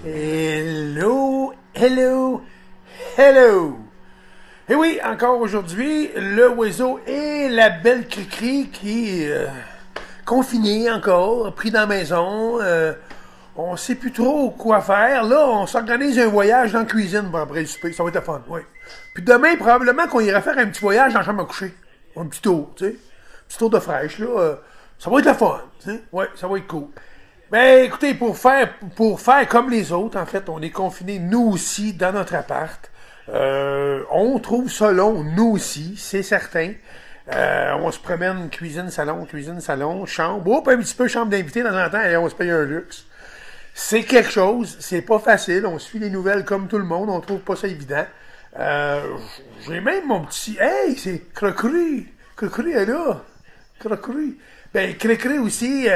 Hello, hello, hello. Et oui, encore aujourd'hui, le oiseau et la belle Cricri qui est confinée encore, pris dans la maison. On sait plus trop quoi faire. Là, on s'organise un voyage dans la cuisine pour après le souper. Ça va être fun, oui. Puis demain, probablement qu'on ira faire un petit voyage dans la chambre à coucher. Un petit tour, tu sais. Un petit tour de fraîche, là. Ça va être fun, tu sais. Oui, ça va être cool. Ben, écoutez, pour faire comme les autres, en fait, on est confinés, nous aussi, dans notre appart. On trouve ça long, nous aussi, c'est certain. On se promène cuisine, salon, chambre. Oh, un petit peu chambre d'invité dans un temps, et on se paye un luxe. C'est quelque chose, c'est pas facile. On suit les nouvelles comme tout le monde, on trouve pas ça évident. J'ai même mon petit... Hey, c'est Cricri! Cricri est là! Cricri! Ben, Cricri aussi...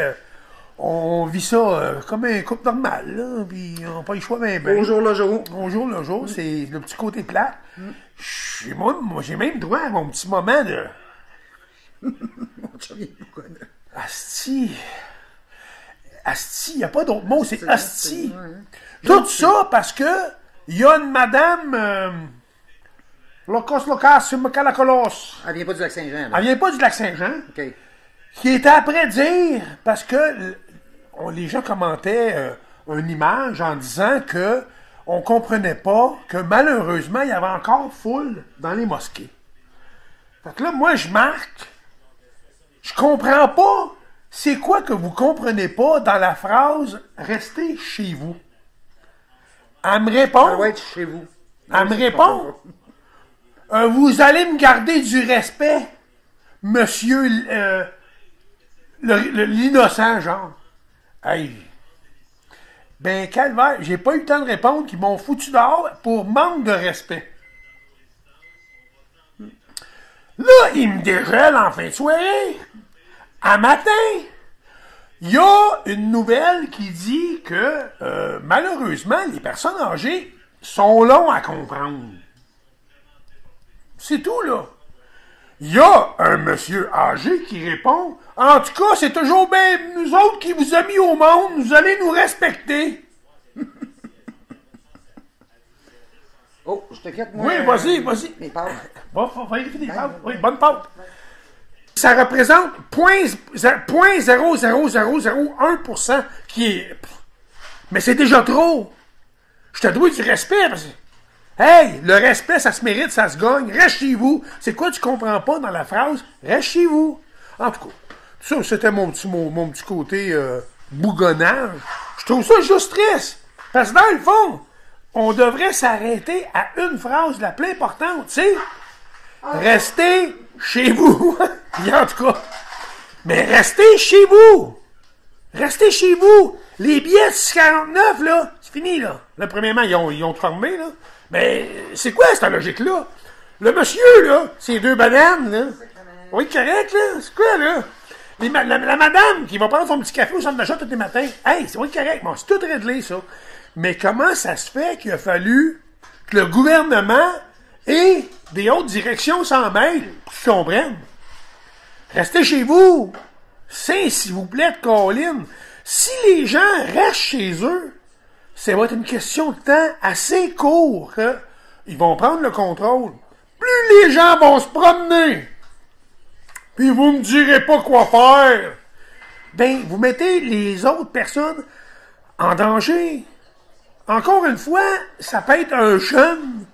on vit ça comme un couple normal, là, puis on n'a pas le choix même. Bonjour le jour. Bonjour le jour, c'est le petit côté plat. Moi, j'ai même droit à mon petit moment de... Asti, il n'y a pas d'autre mot, c'est asti. Tout ça parce que il y a une madame... Locos, Macalacolos. Elle vient pas du Lac-Saint-Jean. Elle vient pas du Lac-Saint-Jean. OK. Qui était après dire, parce que les gens commentaient une image en disant que on comprenait pas que malheureusement, il y avait encore foule dans les mosquées. Fait que là, moi, je marque, je comprends pas c'est quoi que vous comprenez pas dans la phrase « Restez chez vous ». Elle me répond... Ça va être chez vous. Elle me répond « Vous allez me garder du respect, monsieur... l'innocent, genre. Hey. Ben, calvaire, j'ai pas eu le temps de répondre qu'ils m'ont foutu dehors pour manque de respect. Là, ils me dégèlent en fin de soirée. À matin, il y a une nouvelle qui dit que, malheureusement, les personnes âgées sont longs à comprendre. C'est tout, là. Il y a un monsieur âgé qui répond « En tout cas, c'est toujours bien nous autres qui vous a mis au monde, vous allez nous respecter. » Oh, je te quitte, moi. Oui, vas-y. Mes pâtes. Va éviter des pâtes. Oui, bonne pâte. Ça représente 0,0001% qui est... Mais c'est déjà trop. Je te dois du respect, parce que... Hey, le respect, ça se mérite, ça se gagne. Reste chez vous. C'est quoi tu comprends pas dans la phrase? Reste chez vous. En tout cas, ça, c'était mon petit côté bougonnage. Je trouve ça juste triste. Parce que dans le fond, on devrait s'arrêter à une phrase la plus importante, tu sais. Restez chez vous. En tout cas. Mais restez chez vous. Restez chez vous. Les billets de 6,49, là, c'est fini, là. Là, premièrement, ils ont formé, là. Mais c'est quoi cette logique-là? Le monsieur, là, c'est 2 bananes, là. Oui, correct, là. C'est quoi, là? La madame qui va prendre son petit café au centre d'achat tous les matins. Hey, c'est oui, correct. Bon, c'est tout réglé, ça. Mais comment ça se fait qu'il a fallu que le gouvernement et des hautes directions s'en mêlent pour qu'ils comprennent? Restez chez vous. C'est, s'il vous plaît, de Colin. Si les gens restent chez eux, ça va être une question de temps assez court qu'ils vont prendre le contrôle. Plus les gens vont se promener, puis vous me direz pas quoi faire, ben, vous mettez les autres personnes en danger. Encore une fois, ça peut être un jeune,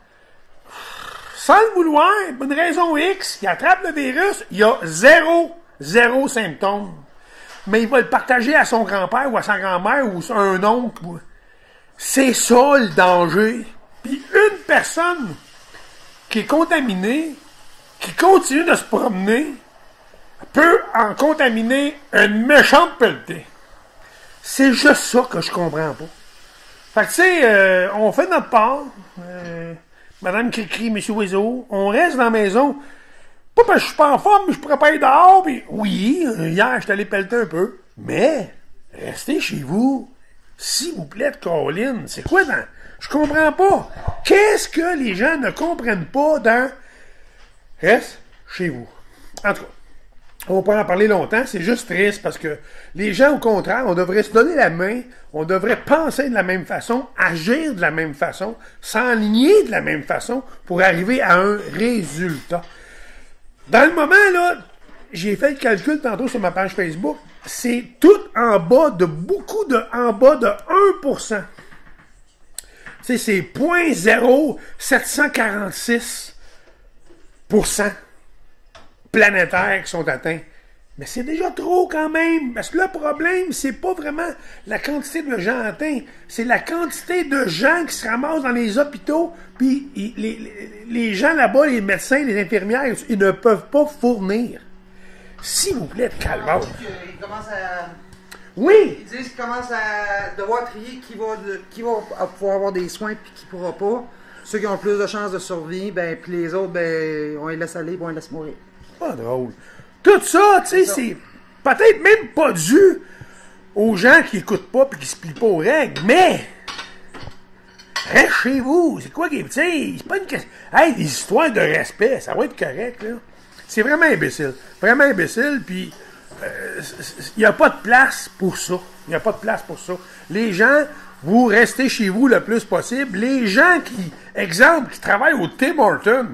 sans le vouloir, pour une raison X, qui attrape le virus, il y a zéro symptôme. Mais il va le partager à son grand-père ou à sa grand-mère ou à un oncle. C'est ça le danger. Puis une personne qui est contaminée, qui continue de se promener, peut en contaminer une méchante pelletée. C'est juste ça que je comprends pas. Fait que tu sais, on fait notre part. Madame Cricri, Monsieur Oiseau, on reste dans la maison. Pas parce que je suis pas en forme, mais je pourrais pas être dehors. Puis oui, hier, je suis allé pelleter un peu. Mais, restez chez vous. S'il vous plaît, Colin, c'est quoi dans... Je comprends pas. Qu'est-ce que les gens ne comprennent pas dans... Reste chez vous. En tout cas, On pourrait en parler longtemps, c'est juste triste parce que les gens, au contraire, on devrait se donner la main, on devrait penser de la même façon, agir de la même façon, s'enligner de la même façon pour arriver à un résultat. Dans le moment, là, j'ai fait le calcul tantôt sur ma page Facebook, c'est tout en bas de en bas de 1%. Tu sais, c'est 0,746% planétaires qui sont atteints. Mais c'est déjà trop quand même, parce que le problème, c'est pas vraiment la quantité de gens atteints, c'est la quantité de gens qui se ramassent dans les hôpitaux, puis les gens là-bas, les médecins, les infirmières, ils ne peuvent pas fournir. S'il vous plaît, calmez-vous. Ils commencent à... Oui! Ils disent qu'ils commencent à devoir trier qui va pouvoir avoir des soins puis qui pourra pas. Ceux qui ont le plus de chances de survie, ben, puis les autres, ben, on les laisse aller, on les laisse mourir. Pas drôle. Tout ça, tu sais, c'est peut-être même pas dû aux gens qui écoutent pas et qui se plient pas aux règles, mais reste chez vous. C'est quoi qui est, tu sais, c'est pas une question. Hey, des histoires de respect, ça va être correct, là. C'est vraiment imbécile. Vraiment imbécile, puis il n'y a pas de place pour ça. Il n'y a pas de place pour ça. Les gens, vous restez chez vous le plus possible. Les gens qui, exemple, qui travaillent au Tim Hortons,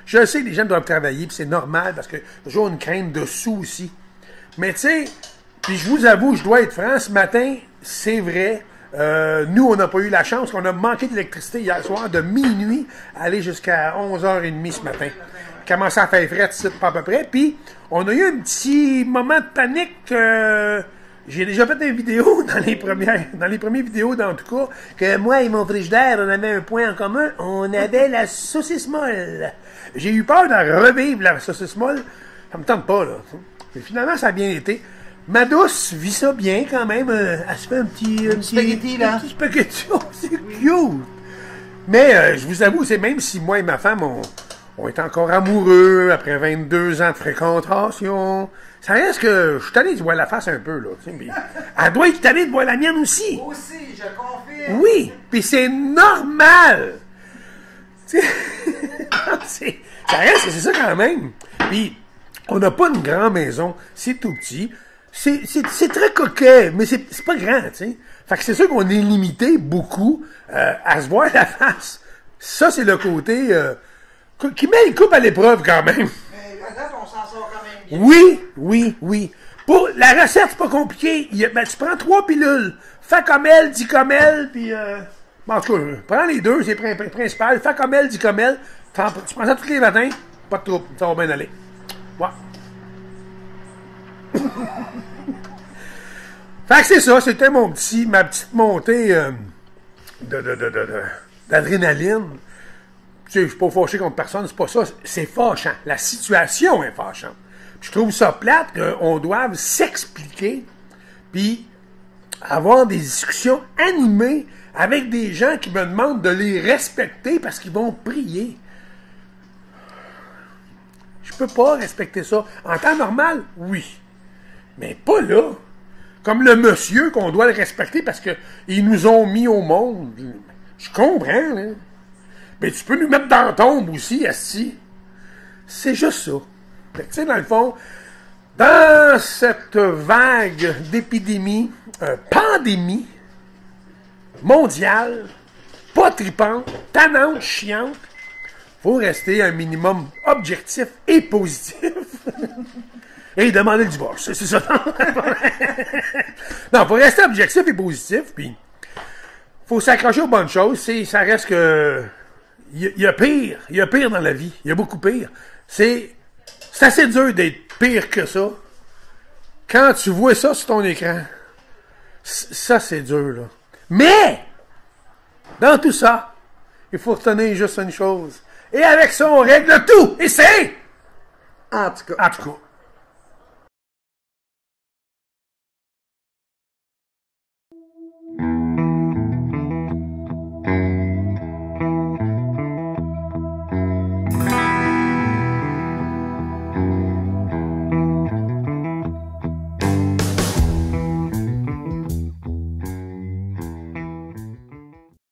je sais que les gens doivent travailler, puis c'est normal, parce que toujours une crainte de sous aussi. Mais tu sais, puis je vous avoue, je dois être franc, ce matin, c'est vrai, nous, on n'a pas eu la chance, qu'on a manqué d'électricité hier soir, de minuit, aller jusqu'à 11h30 ce matin. Commencé à faire frais, ici, pas à peu près, puis on a eu un petit moment de panique, j'ai déjà fait une vidéo dans les premières vidéos, dans tout cas, que moi et mon frigidaire, on avait un point en commun, on avait la saucisse molle. J'ai eu peur de revivre la saucisse molle. Ça me tente pas, là. Mais finalement, ça a bien été. Ma douce vit ça bien, quand même. Elle se fait un petit spaghetti, là. Un petit spaghetti. Oh, c'est cute! Mais, je vous avoue, c'est même si moi et ma femme, on est encore amoureux après 22 ans de fréquentation. Ça reste que je suis tanné de voir la face un peu, là. Tu sais, mais elle doit être tannée de voir la mienne aussi. Moi aussi, je confirme. Oui, puis c'est normal. Ça reste que c'est ça quand même. Puis, on n'a pas une grande maison, c'est tout petit. C'est très coquet, mais c'est pas grand, tu sais. Fait que c'est sûr qu'on est limité beaucoup à se voir la face. Ça, c'est le côté qui met le couple à l'épreuve quand même. Mais regarde, on s'en sort quand même bien. Oui. Pour la recette, c'est pas compliqué. Ben, tu prends 3 pilules. Fais comme elle, dis comme elle, puis... en tout cas, prends les deux, c'est principal. Fais comme elle, dis comme elle. Tu prends ça tous les matins, pas de trouble, ça va bien aller. Ouais. Fait que c'est ça, c'était ma petite montée d'adrénaline. Tu sais, je suis pas fâché contre personne, c'est pas ça, c'est fâchant. La situation est fâchante. Puis je trouve ça plate qu'on doive s'expliquer, puis avoir des discussions animées avec des gens qui me demandent de les respecter parce qu'ils vont prier. Je peux pas respecter ça. En temps normal, oui. Mais pas là. Comme le monsieur qu'on doit le respecter parce qu'ils nous ont mis au monde. Je comprends, là. Mais tu peux nous mettre dans la tombe aussi, asti. C'est juste ça. Fait que, tu sais, dans le fond, dans cette vague d'épidémie, pandémie mondiale, pas tripante, tannante, chiante, faut rester un minimum objectif et positif. Et demander le divorce, c'est ça. Non, faut rester objectif et positif, puis faut s'accrocher aux bonnes choses. Ça reste que il y a pire dans la vie, il y a beaucoup pire. C'est assez dur d'être pire que ça. Quand tu vois ça sur ton écran, ça c'est dur, là. Mais, dans tout ça, il faut retenir juste une chose. Et avec ça, on règle tout. Et c'est... En tout cas. En tout cas.